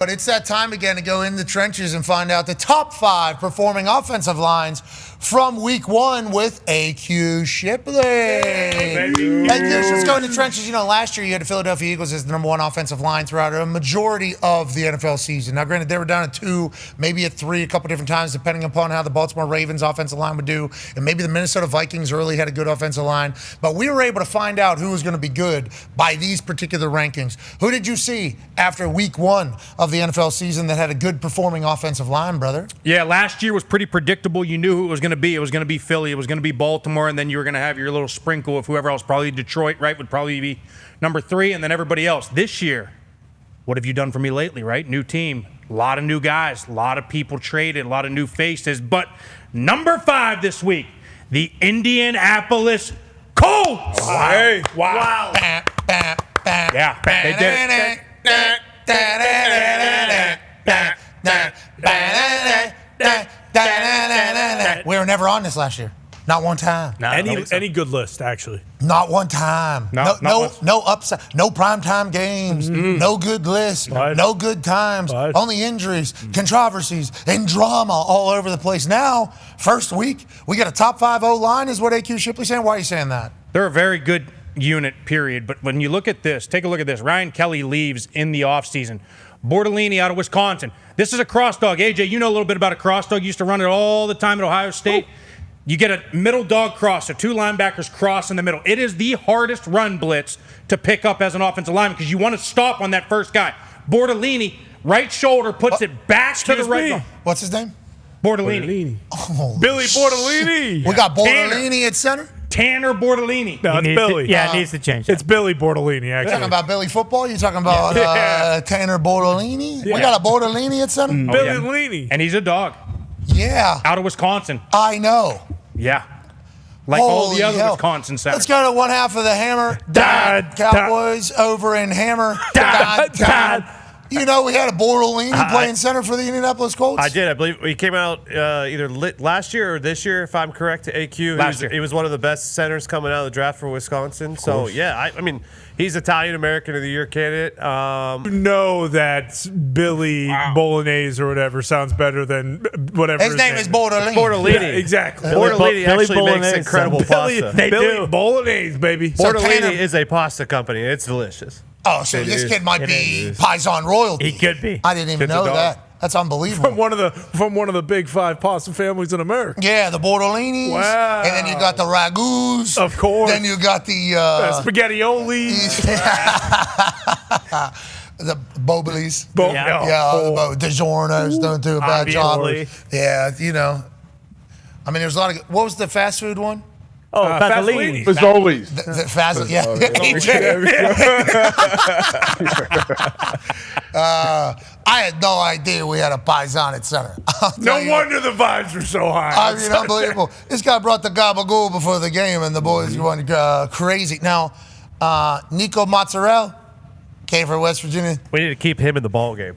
But it's that time again to go in the trenches and find out the top 5 performing offensive lines from week 1 with AQ Shipley. Let's go in the trenches. You know, last year you had the Philadelphia Eagles as the number 1 offensive line throughout a majority of the NFL season. Now, granted, they were down at 2, maybe at 3 a couple different times, depending upon how the Baltimore Ravens offensive line would do. And maybe the Minnesota Vikings early had a good offensive line. But we were able to find out who was going to be good by these particular rankings. Who did you see after week 1 of the NFL season that had a good performing offensive line, brother? Yeah, last year was pretty predictable. You knew who it was going to be. It was going to be Philly. It was going to be Baltimore. And then you were going to have your little sprinkle of whoever else. Probably Detroit, right, would probably be number 3. And then everybody else. This year, what have you done for me lately, right? New team. A lot of new guys. A lot of people traded. A lot of new faces. But number 5 this week, the Indianapolis Colts. Wow. Hey. Wow. Yeah, they did it. We were never on this last year. Not one time. No, any good list, actually. Not one time. No upside. No primetime games. No good lists. No good times. Only injuries, controversies, and drama all over the place. Now, first week, we got a top 5 O-line is what AQ Shipley's saying. Why are you saying that? They're a very good unit, period. But when you look at this, take a look at this. Ryan Kelly leaves in the offseason. Bortolini out of Wisconsin. This is a cross dog. AJ, you know a little bit about a cross dog. You used to run it all the time at Ohio State. You get a middle dog cross, so 2 linebackers cross in the middle. It is the hardest run blitz to pick up as an offensive lineman because you want to stop on that first guy. Bortolini, right shoulder, puts it back to the right. What's his name? Bortolini. Oh, Billy Bortolini. We got Bortolini at center? Tanner Bortolini. No, it's Billy. It needs to change that. It's Billy Bortolini, actually. You talking about Billy football? You talking about Tanner Bortolini? Yeah. We got a Bortolini at center? Billy Lini. And he's a dog. Yeah. Out of Wisconsin. I know. Yeah. Like all the other Wisconsin centers. Let's go to one half of the Hammer Cowboys over in Hammer. You know, we had a Bortolini playing center for the Indianapolis Colts. I did. I believe he came out either last year or this year, if I'm correct, to AQ. Last year. He was one of the best centers coming out of the draft for Wisconsin. So, yeah, I mean, he's Italian-American of the Year candidate. You know that Billy Bolognese or whatever sounds better than whatever his name is. Bortolini. Bortolini. Yeah, exactly. Bortolini actually makes incredible pasta. Billy Bolognese, baby. Bortolini is a pasta company. It's delicious. Oh, so this kid might be Paisan royalty. He could be. I didn't even know that. That's unbelievable. From one of the big 5 pasta families in America. Yeah, the Bortolinis. Wow. And then you got the Ragouts. Of course. Then you got the Spaghetti-olis. The Boblies. Yeah. The DiGiorno's don't do a bad job. Yeah, you know. I mean, there's a lot of. What was the fast food one? Oh, Fazzolini. As always. The Faz, yeah. I had no idea we had a Paisan at center. No wonder the vibes were so high. I mean, unbelievable. This guy brought the gabagool before the game, and the boys went crazy. Now, Nico Mozzarella came from West Virginia. We need to keep him in the ball game.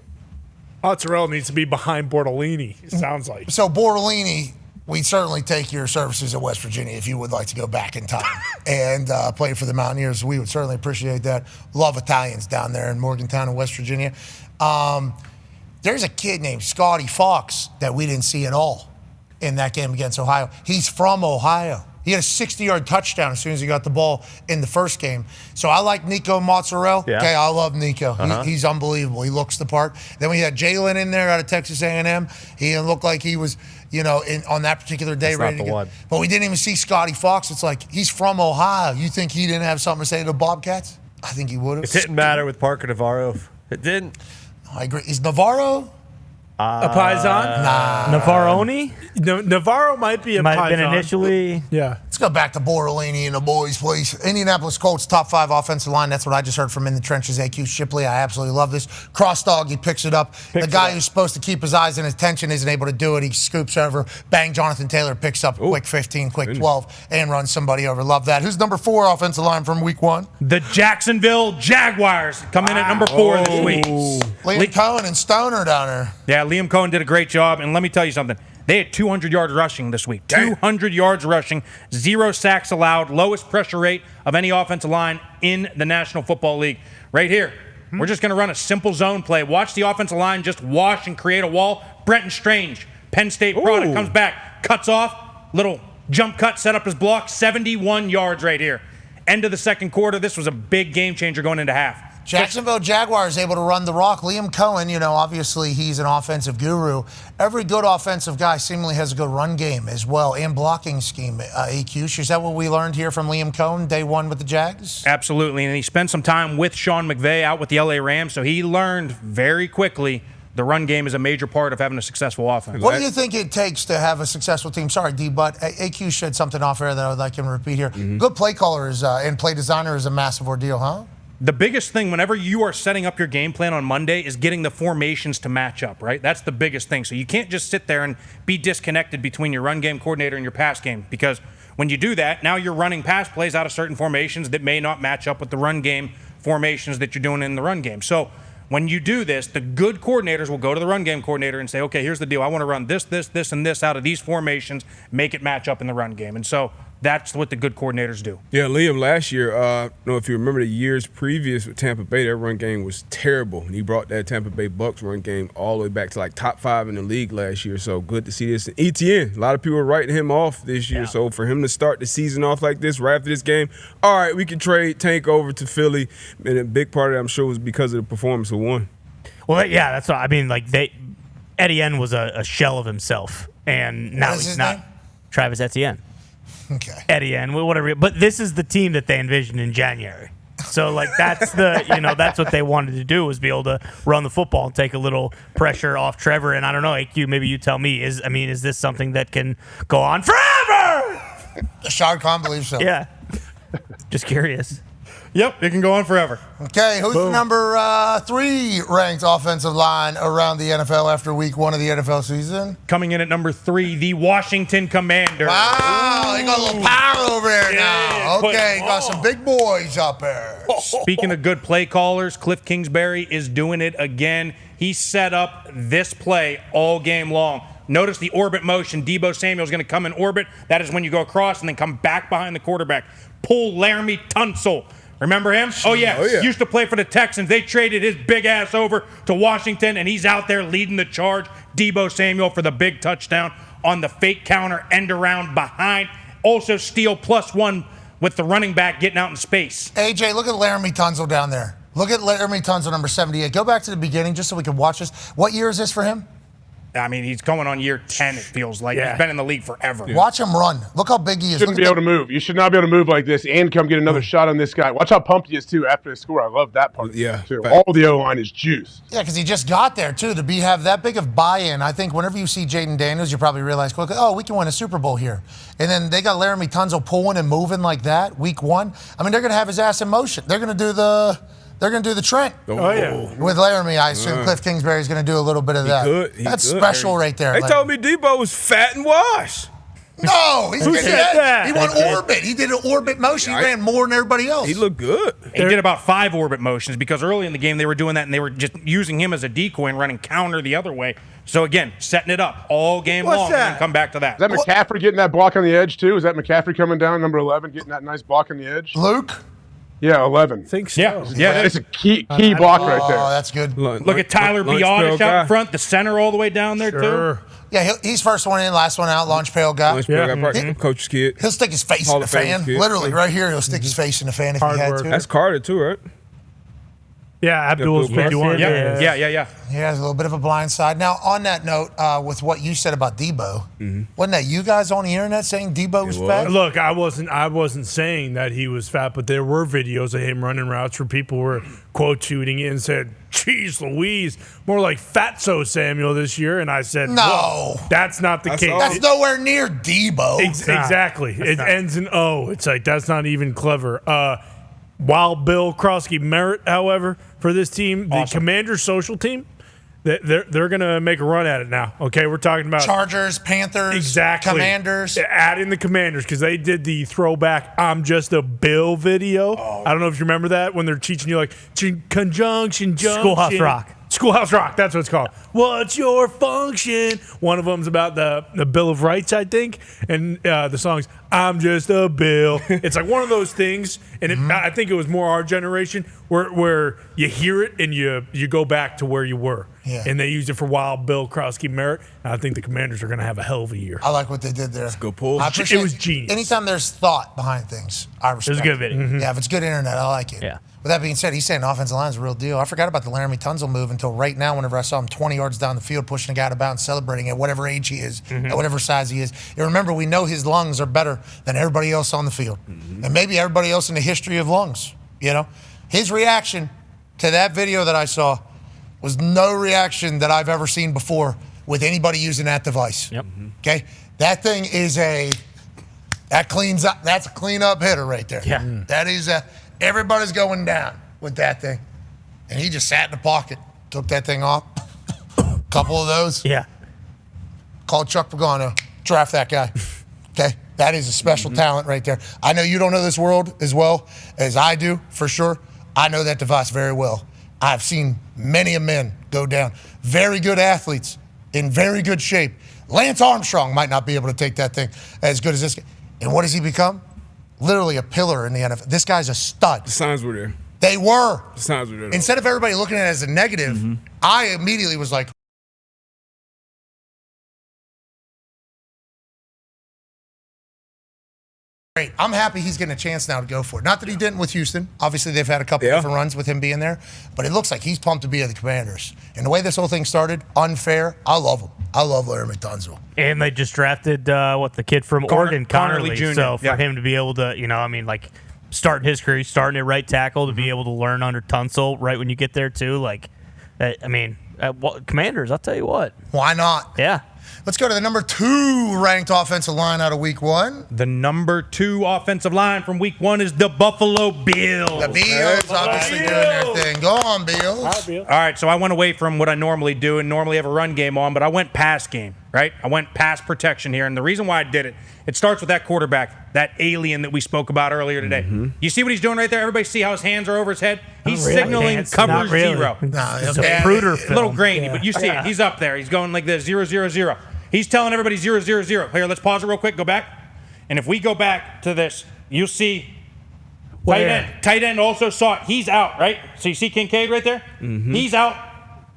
Mozzarella needs to be behind Bortolini, it sounds like. So, Bortolini, we'd certainly take your services at West Virginia if you would like to go back in time and play for the Mountaineers. We would certainly appreciate that. Love Italians down there in Morgantown in West Virginia. There's a kid named Scotty Fox that we didn't see at all in that game against Ohio. He's from Ohio. He had a 60-yard touchdown as soon as he got the ball in the first game. So I like Nico Mozzarella. Yeah. Okay, I love Nico. He's unbelievable. He looks the part. Then we had Jalen in there out of Texas A&M. He didn't look like he was, on that particular day ready to go. But we didn't even see Scotty Fox. It's like, he's from Ohio. You think he didn't have something to say to the Bobcats? I think he would have. It didn't matter with Parker Navarro. It didn't. I agree. Is Navarro a Paisan? Nah. Navarroni? Navarro might be a Might have been Paisan. initially. Yeah. Let's go back to Bortolini and the boys, please. Indianapolis Colts, top 5 offensive line. That's what I just heard from In the Trenches, AQ Shipley. I absolutely love this. Cross dog, he picks it up. The guy who's supposed to keep his eyes and his attention isn't able to do it. He scoops over, bang, Jonathan Taylor picks up quick 15, quick 12, and runs somebody over. Love that. Who's number 4 offensive line from week 1? The Jacksonville Jaguars come in at number 4 this week. Liam Cohen and Stoner down there. Yeah, Liam Cohen did a great job. And let me tell you something. They had 200 yards rushing this week. 200 yards rushing, 0 sacks allowed, lowest pressure rate of any offensive line in the National Football League. Right here, We're just going to run a simple zone play. Watch the offensive line just wash and create a wall. Brenton Strange, Penn State product, comes back, cuts off, little jump cut, set up his block, 71 yards right here. End of the second quarter. This was a big game changer going into half. Jacksonville Jaguars able to run the rock. Liam Cohen, obviously he's an offensive guru. Every good offensive guy seemingly has a good run game as well and blocking scheme. AQ, is that what we learned here from Liam Cohen day one with the Jags? Absolutely, and he spent some time with Sean McVay out with the LA Rams, so he learned very quickly the run game is a major part of having a successful offense. What do you think it takes to have a successful team? Sorry, D, but AQ said something off air that I would like him to repeat here. Good play callers and play designer is a massive ordeal, huh? The biggest thing whenever you are setting up your game plan on Monday is getting the formations to match up, right? That's the biggest thing. So you can't just sit there and be disconnected between your run game coordinator and your pass game, because when you do that, now you're running pass plays out of certain formations that may not match up with the run game formations that you're doing in the run game. So when you do this, the good coordinators will go to the run game coordinator and say, okay, here's the deal. I want to run this, and this out of these formations, make it match up in the run game. And so that's what the good coordinators do. Yeah, Liam, last year, I don't know if you remember the years previous with Tampa Bay, their run game was terrible. And he brought that Tampa Bay Bucks run game all the way back to like top 5 in the league last year. So good to see this. And ETN, a lot of people are writing him off this year. Yeah. So for him to start the season off like this right after this game, all right, we can trade Tank over to Philly. And a big part of that, I'm sure, was because of the performance of one. Well, yeah, that's what I mean. Like, Etienne was a shell of himself. And now he's not. Name? Travis Etienne. Okay. Etienne, whatever. But this is the team that they envisioned in January. So, like, that's that's what they wanted to do, was be able to run the football and take a little pressure off Trevor. And I don't know, AQ, maybe you tell me, is this something that can go on forever? Shad Khan believes so. Yeah. Just curious. Yep, it can go on forever. Okay, who's the number 3 ranked offensive line around the NFL after week 1 of the NFL season? Coming in at number 3, the Washington Commanders. Wow, they got a little power over there now. Okay, got some big boys up there. Speaking of good play callers, Cliff Kingsbury is doing it again. He set up this play all game long. Notice the orbit motion. Deebo Samuel's going to come in orbit. That is when you go across and then come back behind the quarterback. Pull Laramie Tunsil. Remember him? Oh yeah. Used to play for the Texans. They traded his big ass over to Washington, and he's out there leading the charge. Deebo Samuel for the big touchdown on the fake counter, end around behind. Also steal +1 with the running back getting out in space. AJ, look at Laramie Tunsil down there. Look at Laramie Tunsil, number 78. Go back to the beginning just so we can watch this. What year is this for him? I mean, he's going on year 10, it feels like. Yeah. He's been in the league forever. Yeah. Watch him run. Look how big he is. Shouldn't be able to move. You should not be able to move like this and come get another shot on this guy. Watch how pumped he is, too, after the score. I love that part. Yeah. Too. All the O-line is juice. Yeah, because he just got there, too, to have that big of buy-in. I think whenever you see Jaden Daniels, you probably realize quickly, oh, we can win a Super Bowl here. And then they got Laramie Tunsil pulling and moving like that week 1. I mean, they're going to have his ass in motion. They're going to do the Trent. Oh, yeah. With Laramie, I assume Cliff Kingsbury's going to do a little bit of that. That's special right there. They told me Debo was fat and washed. No, he's Who said that? He won orbit. He did an orbit motion. He ran more than everybody else. He looked good. He did about 5 orbit motions because early in the game they were doing that and they were just using him as a decoy and running counter the other way. So again, setting it up all game long and then come back to that. Is that McCaffrey getting that block on the edge, too? Is that McCaffrey coming down, number 11, getting that nice block on the edge? Luke? Yeah, 11. I think so. Yeah. It's a key block right there. Oh, that's good. Look at Tyler Biadasz out in front, the center all the way down there, too. Yeah, he's first one in, last one out, launch pail guy. Lunch pail guy, coach's kid. He'll stick his face in the fan. Literally, right here, he'll stick his face in the fan if he had to. That's Carter, too, right? Yeah, Abdul's 51. Yeah. He has a little bit of a blind side. Now, on that note, with what you said about Debo, wasn't that you guys on the internet saying Debo was fat? Look, I wasn't saying that he was fat, but there were videos of him running routes where people were quote tweeting it and said, "Geez, Louise, more like Fatso Samuel this year." And I said, "No, that's not the case. That's nowhere near Debo." Exactly. It ends in O. It's like that's not even clever. Wild Bill Krosky Merritt, however, for this team, the Commanders social team, they're going to make a run at it now. Okay, we're talking about Chargers, Panthers, exactly. Commanders. Add in the Commanders because they did the throwback "I'm just a Bill" video. I don't know if you remember that when they're teaching you like conjunction, junction. Schoolhouse Rock. Schoolhouse Rock, that's what it's called. What's your function? One of them's about the Bill of Rights, I think, and the song's I'm Just a Bill. It's like one of those things, and I think it was more our generation where you hear it and you go back to where you were. Yeah. And they used it for Wild Bill, Krosky Merritt. And I think the Commanders are going to have a hell of a year. I like what they did there. Good pull. I appreciate It was genius. Anytime there's thought behind things, I respect It was a good video. Yeah, if it's good internet, I like it. Yeah. With that being said, he's saying the offensive line is a real deal. I forgot about the Laramie Tunsil move until right now whenever I saw him 20 yards down the field pushing a guy out of bounds, celebrating at whatever age he is, at whatever size he is. And remember, we know his lungs are better than everybody else on the field. And maybe everybody else in the history of lungs, you know? His reaction to that video that I saw was no reaction that I've ever seen before with anybody using that device. Yep. Okay? That thing is that cleans up. That's a clean-up hitter right there. Yeah. That is everybody's going down with that thing. And he just sat in the pocket, took that thing off. Couple of those. Yeah. Called Chuck Pagano. Draft that guy. Okay? That is a special talent right there. I know you don't know this world as well as I do, for sure. I know that device very well. I've seen many a men go down. Very good athletes in very good shape. Lance Armstrong might not be able to take that thing as good as this guy. And what does he become? Literally a pillar in the NFL. This guy's a stud. The signs were there. They were. The signs were there. Instead of everybody looking at it as a negative, I immediately was like, great. I'm happy he's getting a chance now to go for it. Not that he didn't with Houston. Obviously, they've had a couple different runs with him being there. But it looks like he's pumped to be at the Commanders. And the way this whole thing started, unfair, I love him. I love Laramie Tunsil. And they just drafted the kid from Oregon, Connerly Connerly. Jr. So for Yeah. him to be able to, starting his career, starting at right tackle, to be able to learn under Tunsil right when you get there too. Commanders, I'll tell you what. Why not? Yeah. Let's go to the number 2 ranked offensive line out of week 1. The number 2 offensive line from week 1 is the Buffalo Bills. The Bills obviously doing their thing. Go on, Bills. All right, so I went away from what I normally do and normally have a run game on, but I went pass game, right? I went pass protection here, and the reason why I did it, it starts with that quarterback, that alien that we spoke about earlier today. You see what he's doing right there? Everybody see how his hands are over his head? He's signaling Hands, cover not really. 0. No, It's okay. a Pruder A film. little grainy, but you see it. He's up there. He's going like this, 0, 0, 0. He's telling everybody 0, 0, 0. Here, let's pause it real quick. Go back. And if we go back to this, you'll see tight end. Tight end also saw it. He's out, right? So you see Kincaid right there? He's out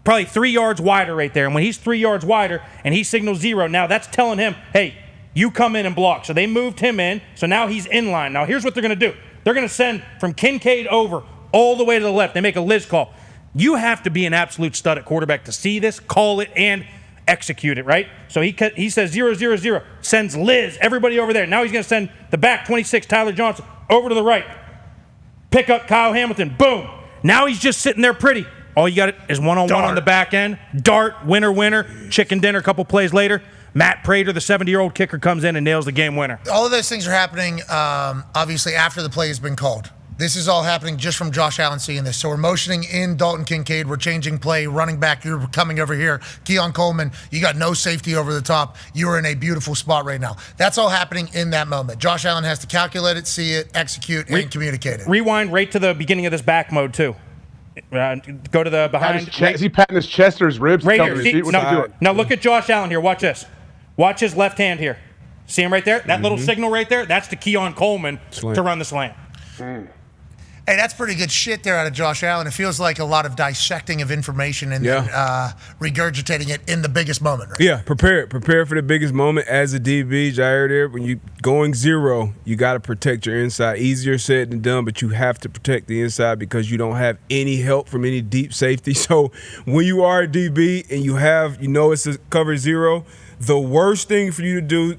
probably 3 yards wider right there. And when he's 3 yards wider and he signals 0, now that's telling him, hey, you come in and block. So they moved him in. So now he's in line. Now here's what they're going to do. They're going to send from Kincaid over all the way to the left. They make a Liz call. You have to be an absolute stud at quarterback to see this, call it, and execute it, right? So he says 0, 0, 0, sends Liz, everybody over there. Now he's going to send the back 26, Tyler Johnson, over to the right. Pick up Kyle Hamilton. Boom. Now he's just sitting there pretty. All you got is one-on-one on the back end. Dart, winner, chicken dinner a couple plays later. Matt Prater, the 70-year-old kicker, comes in and nails the game winner. All of those things are happening, obviously, after the play has been called. This is all happening just from Josh Allen seeing this. So we're motioning in Dalton Kincaid. We're changing play. Running back, you're coming over here. Keon Coleman, you got no safety over the top. You are in a beautiful spot right now. That's all happening in that moment. Josh Allen has to calculate it, see it, execute, and communicate it. Rewind right to the beginning of this back mode, too. Go to the behind. Is he patting his chest or his ribs? Right Tell here. me, See, what's he doing? now look at Josh Allen here. Watch this. Watch his left hand here. See him right there? That little signal right there? That's to Keon Coleman to run the slant. Hey, that's pretty good shit there out of Josh Allen. It feels like a lot of dissecting of information and then regurgitating it in the biggest moment. Right? Yeah, prepare for the biggest moment as a DB, Jair. There, when you going 0, you got to protect your inside. Easier said than done, but you have to protect the inside because you don't have any help from any deep safety. So when you are a DB and it's a cover 0, the worst thing for you to do,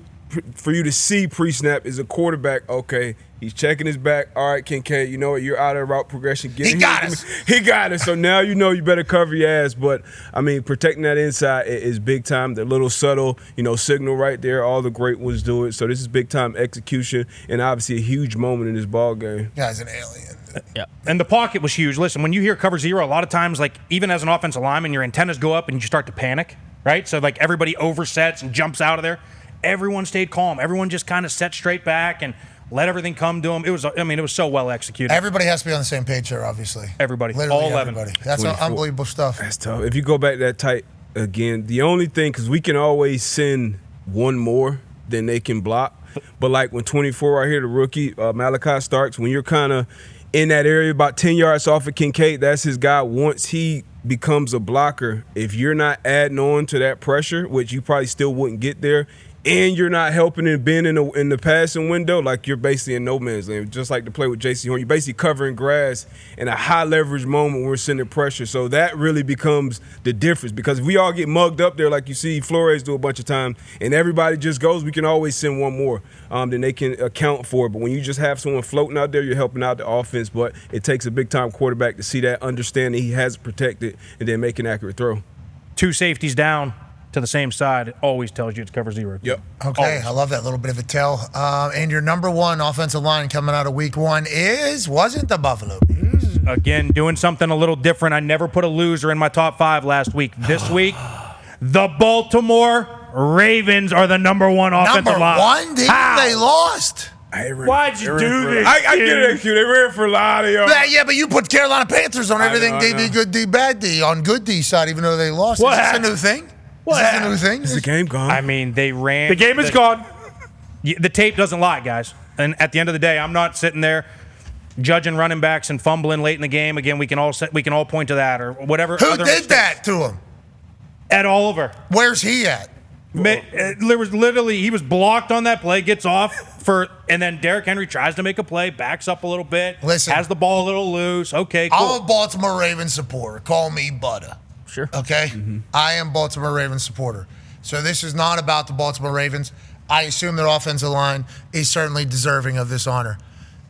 for you to see pre-snap is a quarterback. Okay, he's checking his back. All right, Kincaid, you know what? You're out of route progression. He got us. He got us. So now you better cover your ass. But, I mean, protecting that inside is big time. The little subtle, signal right there. All the great ones do it. So this is big time execution and obviously a huge moment in this ball game. Guy's an alien. Yeah. And the pocket was huge. Listen, when you hear cover 0, a lot of times, like even as an offensive lineman, your antennas go up and you start to panic, right? So like everybody oversets and jumps out of there. Everyone stayed calm. Everyone just kind of set straight back, and let everything come to him. It was so well executed. Everybody has to be on the same page there, obviously. Everybody. Literally All 11. everybody. That's 24. unbelievable stuff. That's tough. If you go back that tight again, the only thing, because we can always send one more than they can block. But like when 24 right here, the rookie, Malachi Starks, when you're kind of in that area about 10 yards off of Kincaid, that's his guy. Once he becomes a blocker, if you're not adding on to that pressure, which you probably still wouldn't get there, and you're not helping and being in the passing window, like you're basically in no man's land. Just like to play with J.C. Horn, you're basically covering grass in a high leverage moment when we're sending pressure. So that really becomes the difference, because if we all get mugged up there like you see Flores do a bunch of times and everybody just goes, we can always send one more, then they can account for it. But when you just have someone floating out there, you're helping out the offense. But it takes a big-time quarterback to see that, understand that he has it protected, and then make an accurate throw. 2 safeties down to the same side always tells you it's cover 0. Yep. Okay, Always. I love that little bit of a tell. And your number 1 offensive line coming out of week 1 wasn't the Buffalo Bills. Again, doing something a little different. I never put a loser in my top 5 last week. This week, the Baltimore Ravens are the number 1 offensive Number line. 1? They lost. Why'd you do this? I get it, Q. They ran for a lot of y'all. Yeah, but you put Carolina Panthers on everything. I They know. be good D, bad D. On good D side, even though they lost. What Is this happened? a new thing? What Is this a happened? new thing? Is the game gone? I mean, they ran. The game is gone. The tape doesn't lie, guys. And at the end of the day, I'm not sitting there judging running backs and fumbling late in the game. Again, we can all point to that or whatever. Who other did mistakes. that to him? Ed Oliver. Where's he at? There was literally, he was blocked on that play, gets off and then Derrick Henry tries to make a play, backs up a little bit, Listen. has the ball a little loose. Okay, cool. I'm a Baltimore Ravens supporter. Call me Butter. Sure. Okay? I am Baltimore Ravens supporter. So this is not about the Baltimore Ravens. I assume their offensive line is certainly deserving of this honor.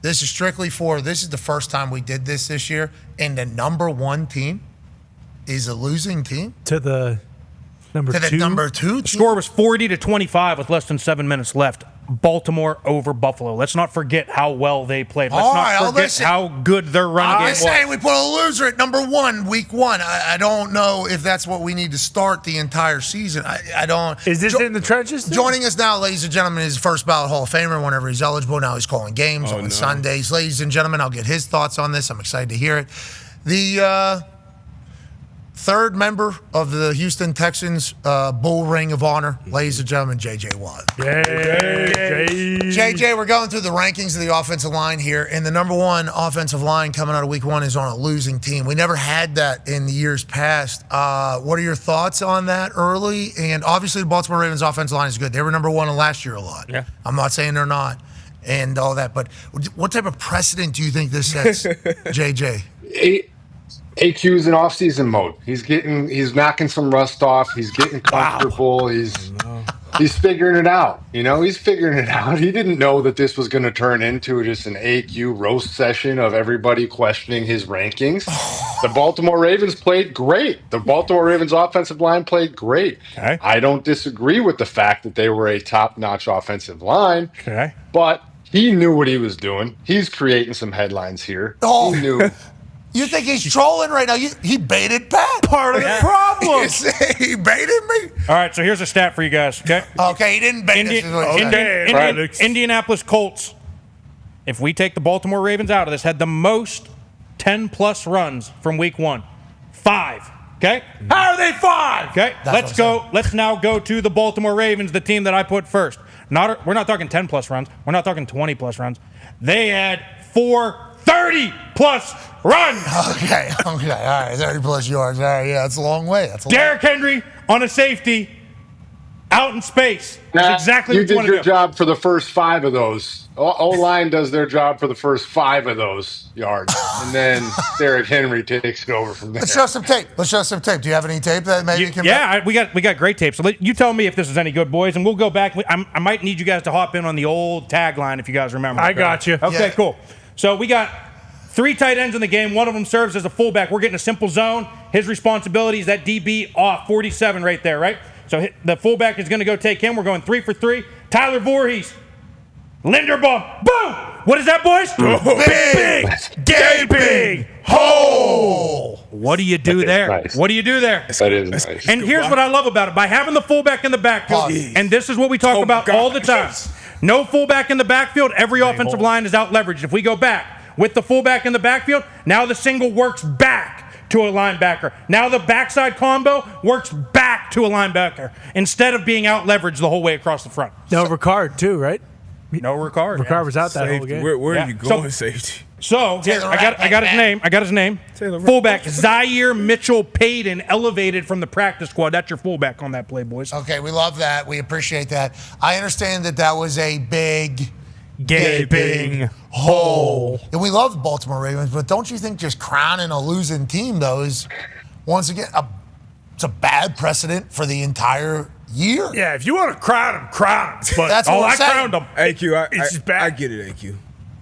This is strictly this is the first time we did this year, and the number 1 team is a losing team To the number to the 2. number 2 team. The score was 40-25 with less than 7 minutes left. Baltimore over Buffalo. Let's not forget how well they played. Let's All not right, forget listen. how good their running game I'm was. saying we put a loser at number 1, week 1. I don't know if that's what we need to start the entire season. I don't. Is this in the trenches? then? Joining us now, ladies and gentlemen, is first ballot Hall of Famer whenever he's eligible. Now he's calling games on Sundays. Ladies and gentlemen, I'll get his thoughts on this. I'm excited to hear it. The third member of the Houston Texans Bull Ring of Honor, ladies and gentlemen, JJ Watt. JJ, we're going through the rankings of the offensive line here, and the number 1 offensive line coming out of week 1 is on a losing team. We never had that in the years past. What are your thoughts on that early? And obviously, the Baltimore Ravens offensive line is good. They were number 1 last year a lot. Yeah. I'm not saying they're not and all that, but what type of precedent do you think this sets, JJ? AQ's in off-season mode. He's knocking some rust off. He's getting comfortable. He's figuring it out. He's figuring it out. He didn't know that this was going to turn into just an AQ roast session of everybody questioning his rankings. The Baltimore Ravens played great. The Baltimore Ravens offensive line played great. Okay. I don't disagree with the fact that they were a top-notch offensive line. Okay. But he knew what he was doing. He's creating some headlines here. Oh. He knew. You think he's trolling right now? He baited Pat. Part of the problem. He baited me? All right, so here's a stat for you guys, okay? Okay, he didn't bait us. is what he said. Indianapolis Colts, if we take the Baltimore Ravens out of this, had the most 10-plus runs from week 1. 5, okay? How are they 5? Okay, let's go. Let's now go to the Baltimore Ravens, the team that I put first. We're not talking 10-plus runs. We're not talking 20-plus runs. They had 4 30-plus runs. Okay, all right, 30-plus yards. All right, yeah, that's a long way. Derrick Henry on a safety, out in space. That's exactly you what you want did to your do. job for the first 5 of those. O-line does their job for the first 5 of those yards, and then Derrick Henry takes it over from there. Let's show some tape. Do you have any tape that maybe you can? Yeah, we got great tape. So you tell me if this is any good, boys, and we'll go back. I might need you guys to hop in on the old tagline if you guys remember. I got you. Okay, Yeah. cool. So we got 3 tight ends in the game. One of them serves as a fullback. We're getting a simple zone. His responsibility is that DB off 47 right there, right? So the fullback is going to go take him. We're going 3 for 3. Tyler Voorhees. Linderbaum. Boom! What is that, boys? Big, gaping hole. What do you do there? Nice. What do you do there? That is nice. And here's what I love about it. By having the fullback in the backfield, Pause. and this is what we talk about all the time. No fullback in the backfield. Every offensive line is out leveraged. If we go back with the fullback in the backfield, now the single works back to a linebacker. Now the backside combo works back to a linebacker instead of being out leveraged the whole way across the front. No, Ricard too, right? No Ricard. Ricard was out that Safety. whole game. Where are you going, safety? So here, I got his name. I got his name. Fullback Zaire Mitchell Payton, elevated from the practice squad. That's your fullback on that play, boys. Okay, we love that. We appreciate that. I understand that was a big Gaping hole. And we love the Baltimore Ravens, but don't you think just crowning a losing team, though, is once again it's a bad precedent for the entire year? Yeah, if you want to crown them, crown them. But That's what I I'm saying. crowned him. AQ, It's just bad. I get it, AQ.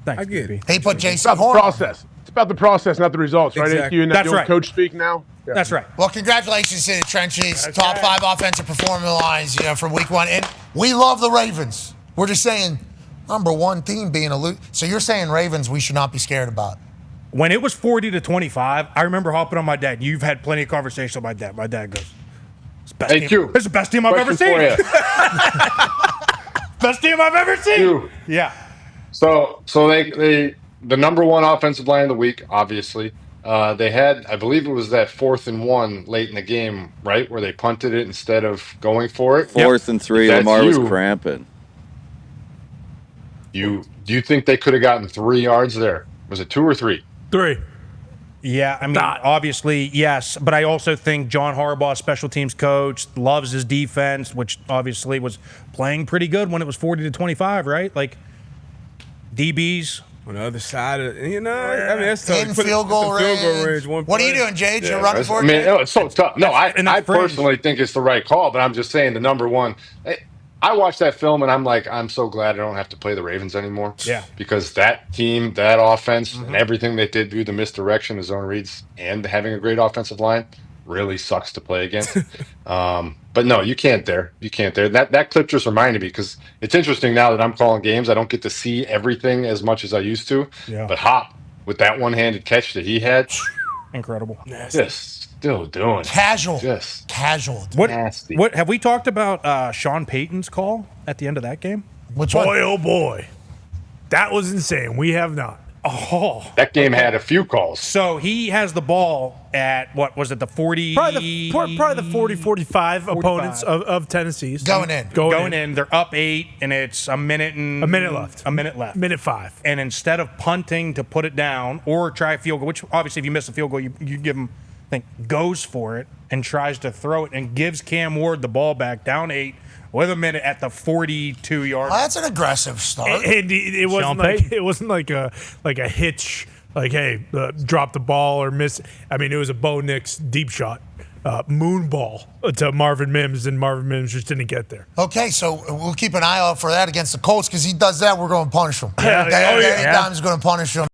Thanks, I get it. He put It's Jason about the Horn. process. It's about the process, not the results, right? Exactly. AQ, and That's the old right. coach speak now. Yeah. That's right. Well, congratulations to the Trenches. Top 5 offensive performing lines, from week 1. And we love the Ravens. We're just saying, number 1 team being a lose. So you're saying Ravens we should not be scared about? When it was 40-25, I remember hopping on my dad. You've had plenty of conversations with my dad. My dad goes, "It's the best Hey, team. Q. It's the best team I've ever Question seen. for Best team I've ever seen." you. Yeah. So they the number 1 offensive line of the week, obviously. They had, I believe it was that 4th and 1 late in the game, right, where they punted it instead of going for it. 4th and 3, That's Lamar was you. cramping. Do you think they could have gotten 3 yards there? Was it 2 or 3? 3. Yeah, I mean, obviously, yes. But I also think John Harbaugh, special teams coach, loves his defense, which obviously was playing pretty good when it was 40-25, right? Like, DBs. On the other side of I mean, that's tough. In field goal range. One What are you play. doing, Jade? You're running for it? It's so tough. No, I that's fringe. personally think it's the right call, but I'm just saying the number 1. I watched that film and I'm like, I'm so glad I don't have to play the Ravens anymore. Yeah. Because that team, that offense, and everything they did do, the misdirection, the zone reads, and having a great offensive line really sucks to play against. But no, you can't there. You can't there. That clip just reminded me because it's interesting now that I'm calling games. I don't get to see everything as much as I used to. Yeah. But Hop, with that one-handed catch that he had, Incredible. just still doing it. Casual. Just Casual. nasty. What have we talked about Sean Payton's call at the end of that game? Which one? Boy, oh boy. That was insane. We have not. Oh. That game had a few calls. So he has the ball at, what was it, the 40? Probably the 40-45 opponents of Tennessee's. Going in. Going in. They're up 8, and it's a minute left. Minute 5. And instead of punting to put it down or try a field goal, which obviously if you miss a field goal, you give him, I think, goes for it and tries to throw it and gives Cam Ward the ball back down 8 with a minute at the 42-yard. Well, that's an aggressive start. And it wasn't like a hitch. Like, hey, drop the ball or miss. I mean, it was a Bo Nix deep shot, moon ball to Marvin Mims, and Marvin Mims just didn't get there. Okay, so we'll keep an eye out for that against the Colts because he does that, we're going to punish him. Yeah. Anytime he's going to punish him.